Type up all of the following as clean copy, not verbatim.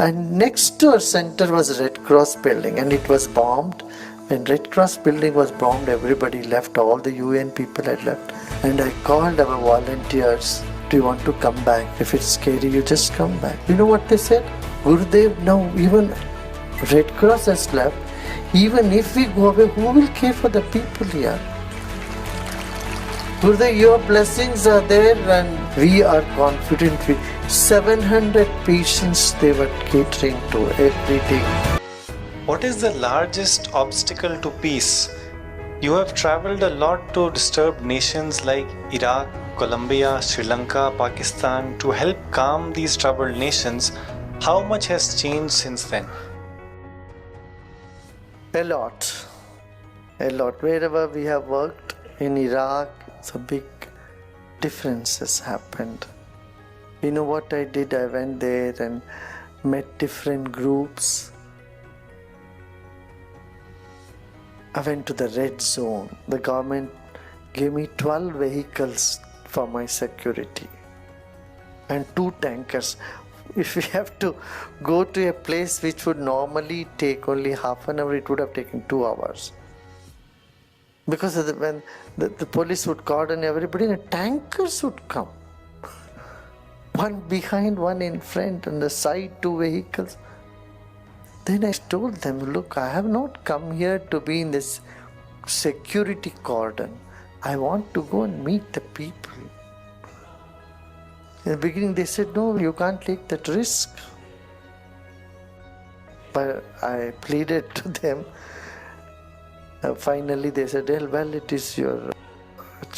And next to our center was Red Cross building, and it was bombed. When Red Cross building was bombed, everybody left, all the UN people had left. And I called our volunteers, do you want to come back? If it's scary, you just come back. You know what they said? Gurudev, now even Red Cross has left. Even if we go away, who will care for the people here? Gurudev, your blessings are there and we are confident. 700 patients they were catering to every day. What is the largest obstacle to peace? You have traveled a lot to disturbed nations like Iraq, Colombia, Sri Lanka, Pakistan to help calm these troubled nations. How much has changed since then? A lot. Wherever we have worked in Iraq, some big differences happened. You know what I did? I went there and met different groups. I went to the red zone. The government gave me 12 vehicles for my security and 2 tankers. If we have to go to a place which would normally take only half an hour, it would have taken 2 hours. Because when the police would cordon everybody, the tankers would come. One behind, one in front, on the side 2 vehicles. Then I told them, look, I have not come here to be in this security cordon. I want to go and meet the people. In the beginning they said, no, you can't take that risk. But I pleaded to them. Finally they said, well, it's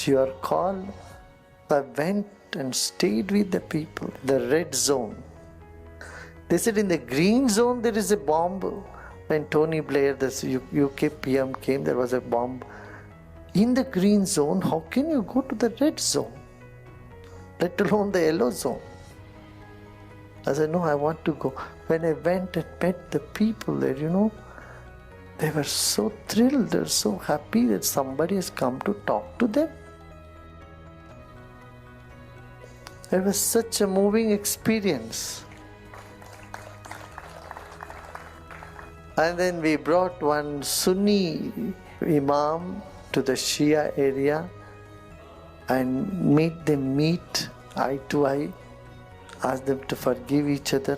your call. I went and stayed with the people, the red zone. They said in the green zone there is a bomb. When Tony Blair, the UK PM came, there was a bomb. In the green zone, how can you go to the red zone? Let alone the yellow zone. I said, no, I want to go. When I went and met the people there, they were so thrilled, they were so happy that somebody has come to talk to them. It was such a moving experience. And then we brought one Sunni Imam to the Shia area and made them meet eye to eye, asked them to forgive each other.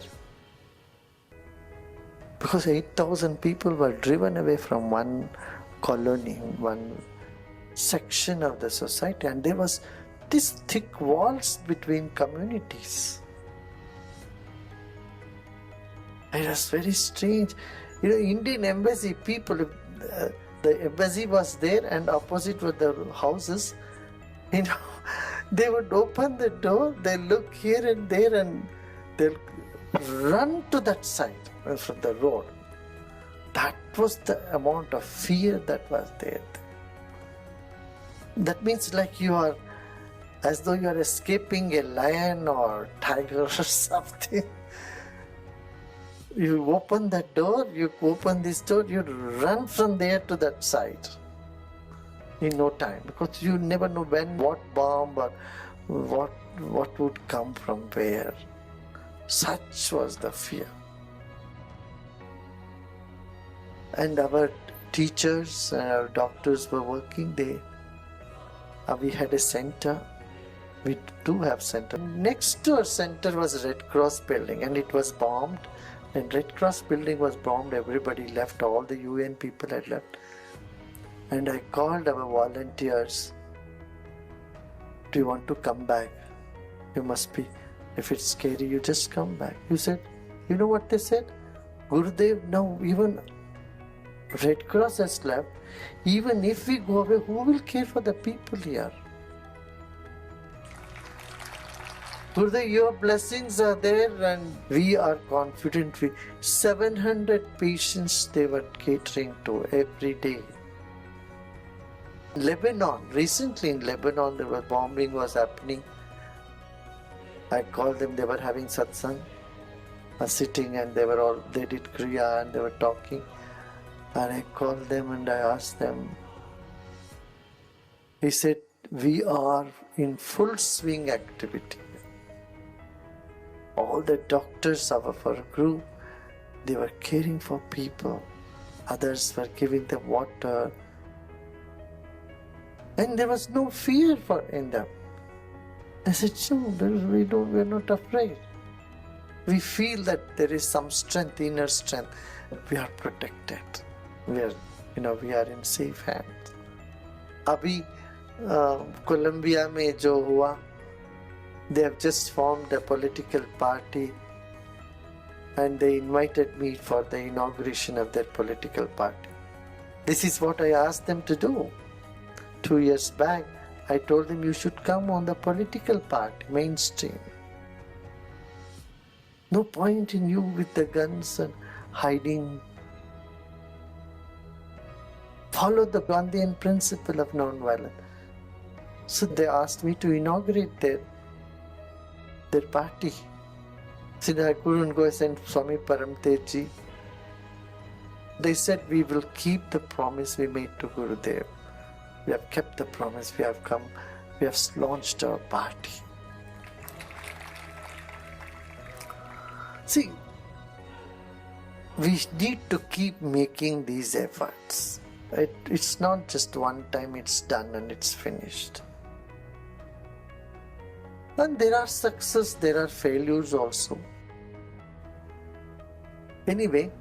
Because 8,000 people were driven away from one colony, one section of the society, and there was these thick walls between communities. It was very strange. Indian embassy people, the embassy was there and opposite were the houses. They would open the door, they look here and there and they'll run to that side from the road. That was the amount of fear that was there. That means like you are, as though you are escaping a lion or tiger or something. You open that door, you open this door, you run from there to that side in no time, because you never know when, what bomb or what would come from where. Such was the fear. And our teachers and our doctors were working there. We had a center. We do have center. Next to our center was Red Cross building, and it was bombed. When Red Cross building was bombed, everybody left, all the UN people had left. And I called our volunteers, do you want to come back? You must be, if it's scary, you just come back. You said, you know what they said? Gurudev, now even Red Cross has left. Even if we go away, who will care for the people here? Gurudev, your blessings are there and we are confident. 700 patients they were catering to every day. Lebanon, recently in Lebanon there was bombing was happening. I called them, they were having satsang, sitting and they did kriya and they were talking. And I called them and I asked them. He said, we are in full swing activity. All the doctors of our group, They were caring for people. Others were giving them water. And there was no fear in them. They said, no, we're not afraid. We feel that there is some strength, inner strength. We are protected. We are in safe hands. Abhi, Colombia mein jo hua, they have just formed a political party and they invited me for the inauguration of their political party. This is what I asked them to do. 2 years back, I told them you should come on the political party, mainstream. No point in you with the guns and hiding. Follow the Gandhian principle of non-violence. So they asked me to inaugurate their party. Said I couldn't go and send Swami Paramtejji. They said we will keep the promise we made to Gurudev. We have kept the promise. We have launched our party. See, we need to keep making these efforts. It's not just one time it's done and it's finished. And there are success, there are failures also. Anyway,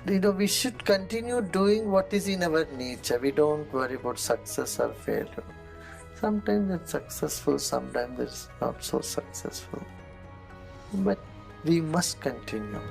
we should continue doing what is in our nature. We don't worry about success or failure. Sometimes it's successful, sometimes it's not so successful. But we must continue.